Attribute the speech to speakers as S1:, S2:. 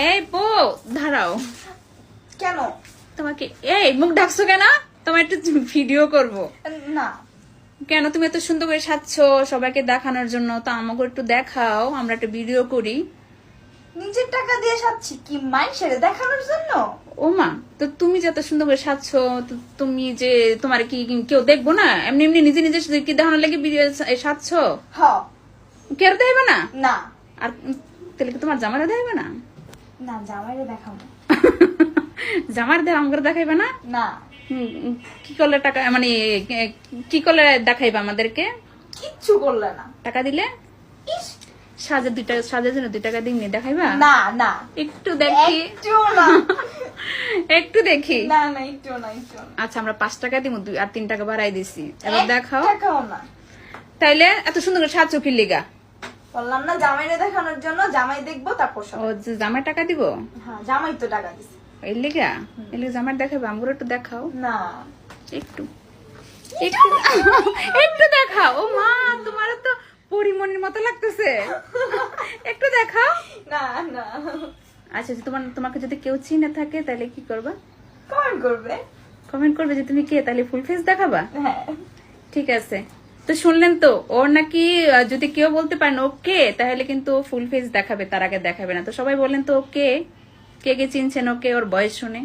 S1: এই বউ দাঁড়াও।
S2: কেন?
S1: তোমাকে এই মুখ ঢাকছো কেন? তোমার একটু ভিডিও করব।
S2: না
S1: কেন? তুমি এত সুন্দর করে সাজছো সবাইকে দেখানোর জন্য, তো আমাকে একটু দেখাও, আমরা একটা ভিডিও করি।
S2: নিজের টাকা দিয়ে সাজছি কি মানুষের দেখানোর জন্য?
S1: ও মা, তো তুমি যে এত সুন্দর করে সাজছো, তো তুমি যে তোমার কি কেউ দেখবো না? এমনি এমনি নিজে নিজে কি দেখানোর লাগে ভিডিও সাজছো?
S2: হ।
S1: কেউ দেখবে না?
S2: না
S1: আর তাহলে কি তোমার জামারা দেখবে না?
S2: না জামাইরে দেখাবো
S1: জামার দেখ আমাকে দেখাইবে না?
S2: না।
S1: কি করলে টাকা মানে কি করলে দেখাইবে আমাদেরকে?
S2: কিচ্ছু করলে না।
S1: টাকা দিলে
S2: ইস,
S1: সাজের জন্য 2 টাকা দিনই দেখাইবা?
S2: না না
S1: একটু দেখি,
S2: একটু না
S1: একটু দেখি।
S2: না না একটু না একটু না।
S1: আচ্ছা আমরা 5 টাকা দিব, আর 3 টাকা বাড়াই দিছি, এবার দেখাও।
S2: দেখাও না।
S1: তাইলে এত সুন্দর করে সাজছো কি লিগা?
S2: বললাম না জামাইরে দেখানোর জন্য, জামাই দেখবো তারপর সব।
S1: ও যে জামার টাকা দিব
S2: হ্যাঁ জামাই তো টাকা দিছে।
S1: এর লিগা? এর লিগা জামার দেখাবে? আমগুলো একটু দেখাও,
S2: না
S1: একটু একটু একটু দেখাও। ও মা, তোমার তো পরিমণির মতো লাগতেছে, একটু দেখাও।
S2: না না
S1: আচ্ছা তোমাকে যদি কেউ চিনে থাকে তাহলে কি করবা?
S2: কমেন্ট করবে।
S1: কমেন্ট করবে যে তুমি কে, তাহলে ফুল ফেস দেখাবা?
S2: হ্যাঁ
S1: ঠিক আছে। তো শুনলেন তো, ওর নাকি যদি কেউ বলতে পারেন ওকে, তাহলে কিন্তু ফুল ফেস দেখাবে, তার আগে দেখাবে না। তো সবাই বলেন তো কে কে চিনছেন ওকে, ওর বয়স শুনে?